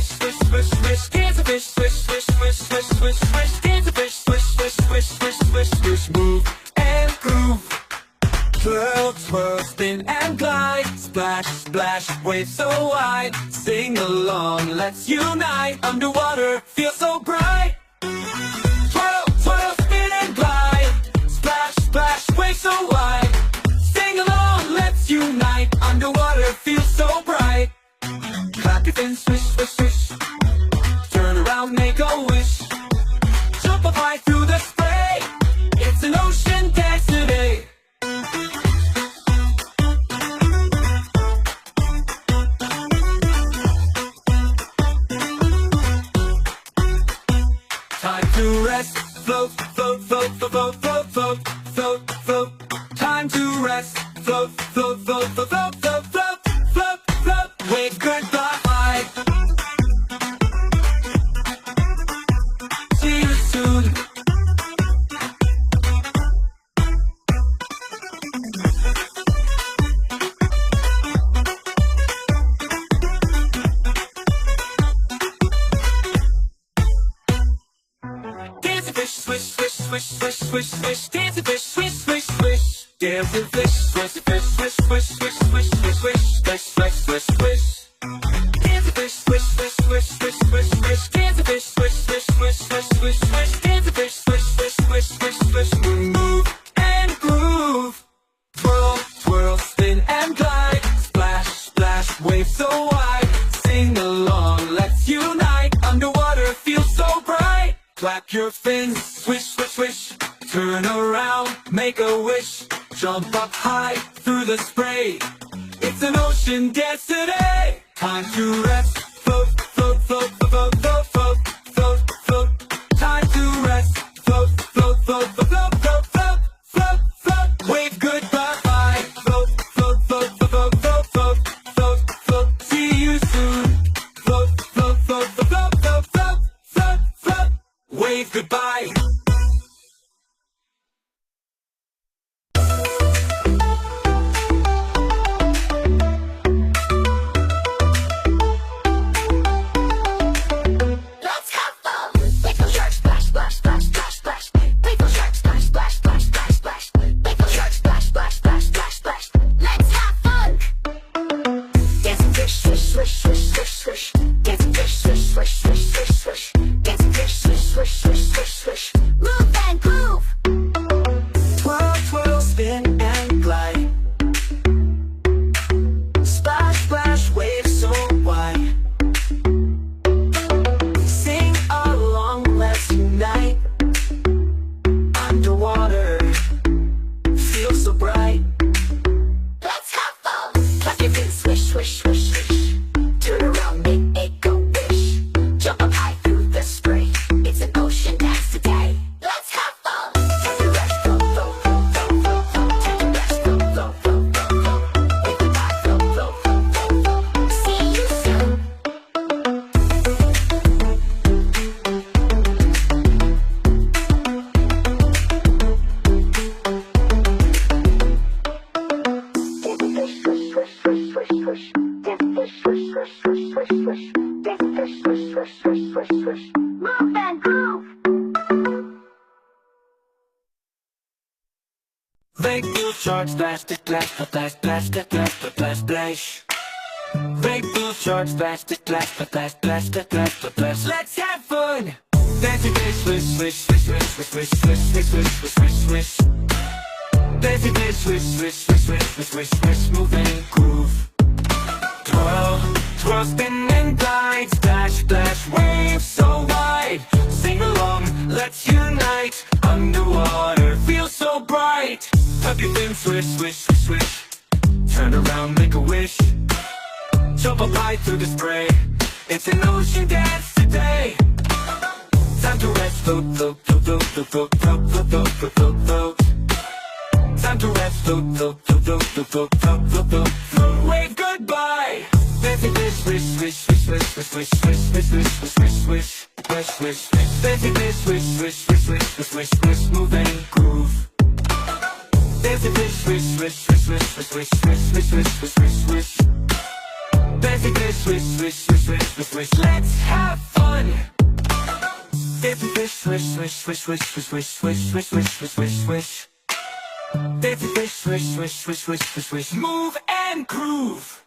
swish, swish, swish, swish. Dance a fish, swish, swish, swish, swish, swish, swish. Dance a fish, swish, swish, swish, swish, swish, swish. Move and groove. Twirl, twirl, spin and glide. Splash, splash, waves so wide. Sing along, let's unite. Underwater, feel so bright. Twirl, twirl, spin and glide. Splash, splash, waves so wide. Sing along, let's unite. Underwater, feel so bright. Clap your fins, swish, swish, swish. Turn around, make a wish. Jump up high through the spray. It's an ocean dance today. Time to rest, float, float, float, float, float, float, float, float. Time to rest, float, float, float, float, float, float, float, float, float. Wave goodbye. See you soon. Dance a fish, swish, swish, swish, swish, swish, swish. Dance a fish, swish, swish, swish. Dance a fish, swish a fish, swish, swish, swish, swish, swish, swish, swish, swish, swish, swish. Dance a fish, swish, swish, swish, swish, swish, swish. Dance a fish, swish, swish, swish, swish, swish, swish. Dance a fish, swish, swish, swish, swish, swish. Move and groove. Twirl, twirl, spin and glide. Splash, splash, waves so wide. Sing along, let's unite. Underwater, feel so bright. Clap your fins, swish, swish, swish. Turn around, make a wish. Jump up high through the spray. It's an ocean dance today. Time to rest, float, float, float, float, float, float, float, float. Time to rest, float, float, float, float, float, float, float, float, float. Wave goodbye. Float, float, float, float, float, float, float, float. See you soon. Float, float, float, float, float, float, float, float, float. Wave goodbye. Let's have fun. Playful shark splash, splash, splash, splash, splash. Playful shark splash, splash, splash, splash, splash. Playful shark splash, splash, splash, splash, splash. Let's have fun. Dancing fish, swish, swish, swish, swish, swish. Dancing fish, swish, swish, swish, swish, swish. Dancing fish, swish, swish, swish, swish, swish. Move and groove. Twirl, twirl, spin and glide. Splash, splash, waves so wide. Sing along, let's unite. Underwater, feel so bright. Let's have fun. Clap your fins, swish, swish, swish, swish. Turn around, make a wish. Jump up high through the spray. It's an ocean dance today. Let's have fun. Time to rest, float, float, float, float, float, float. Time to rest, float, float, float, float, float. Wave goodbye, float, float, float, float, float. See you soon. Move and groove. Playful shark splash, splash, splash, splash, splash, splash, splash. Playful shark splash, splash, splash, splash, splash, splash. Let's have fun. Dancing fish, swish, swish, swish, swish, swish, swish, swish, swish, swish, swish, swish. Dancing fish, swish, swish, swish, swish, swish, swish, swish. Move and groove. Twirl, twirl, spin and glide. Splash, splash, waves so wide. Sing along, let's unite. Underwater, feel so bright. Clap your fins, swish, swish, swish, swish. Turn around, make a wish. Jump up high through the spray. It's an ocean dance today. Time to rest, float, float, float, float, float, float, float, float, float, float, float. Time to rest, float, float, float, float, float, float, float, float, float, float. Wave goodbye. Dancing fish, swish, swish, swish, swish, swish, swish, swish, swish, swish, swish, swish, swish, swish, swish. Dancing fish, swish, swish, swish, swish, swish, swish, swish, move and groove. Dancing fish, swish, swish, swish, swish, swish, swish, swish, swish, swish, swish, swish. Dancing fish, swish, swish, swish, swish, swish, swish, let's have fun. Dancing fish, swish, swish, swish, swish, swish, swish, swish, swish, swish, swish, swish, swish. Dancing fish, swish, swish, swish, swish, swish, swish, move and groove.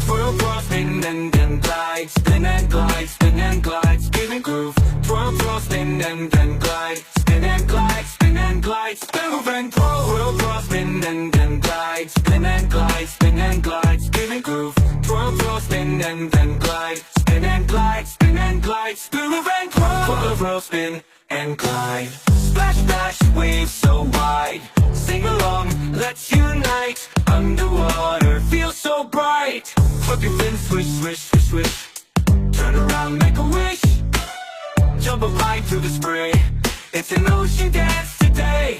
Twirl, twirl, spin and then glide, spin and glide, spin and glide, spin and groove. Twirl, twirl, spin and then glide, spin and glide, spin and glide, spin move and twirl. Twirl, twirl, spin and then glide, spin and glide, spin and glide, spin and groove. Twirl, twirl, spin and then glide, spin and glide, spin and glide, spin move and twirl. Twirl, twirl, spin and glide. Splash, splash, waves so wide. Sing along, let's unite. Underwater, feel so bright. Flip your fins, swish, swish, swish, swish. Turn around, make a wish. Jump up high through the spray. It's an ocean dance today.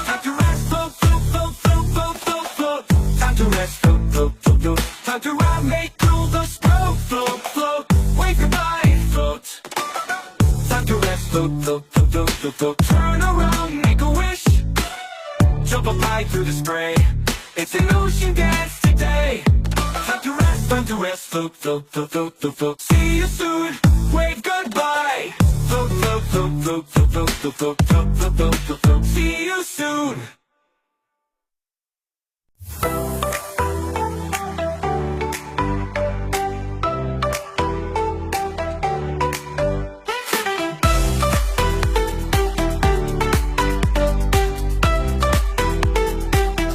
Time to rest, float, float, float, float, float, float, float. Time to rest, float, float, float, float. Time to ride, make cool the float, float, float. Wave goodbye, float. Time to rest, float, float, float, float, float, float. Turn around, make a wish. Jump up high through the spray. It's an ocean dance today. Time to rest, float, float, float, float, float, float. See you soon, wave goodbye. Float, float, float, float, float, float, float, float, float, float, float, float, float. See you soon.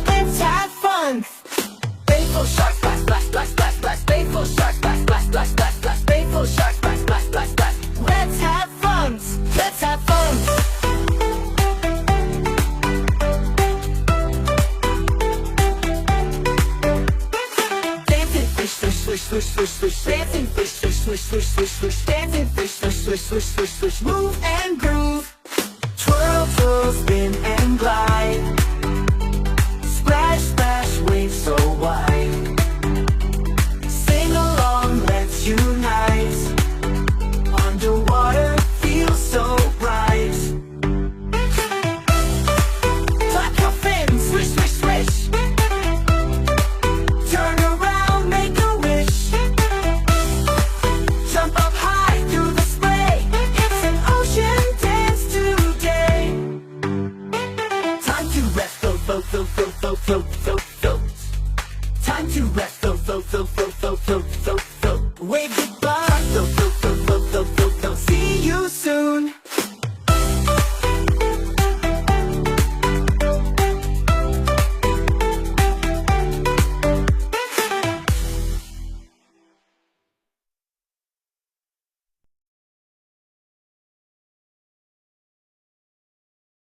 Let's have fun. Playful shark splash, splash, splash, splash, splash. Playful shark splash, splash, splash, splash, splash. Playful shark splash, splash, splash, splash. Let's have fun. Let's have fun. Dancing fish, swish, swish, swish, swish, swish. Dancing fish, swish, swish, swish, swish, swish. Dancing fish, swish, swish, swish, swish, swish. Move and groove. Twirl, twirl, spin and glide. Splash, splash, waves so wide. Sing along, let's unite. Underwater, feel so bright. Clap your fins, swish, swish, swish. Turn around, make a wish. Jump up high through the spray. It's an ocean dance today. Time to rest, float, float, float, float, float, float, float, float. Time to rest, float, float, float, float, float, float, float, float. Wave goodbye.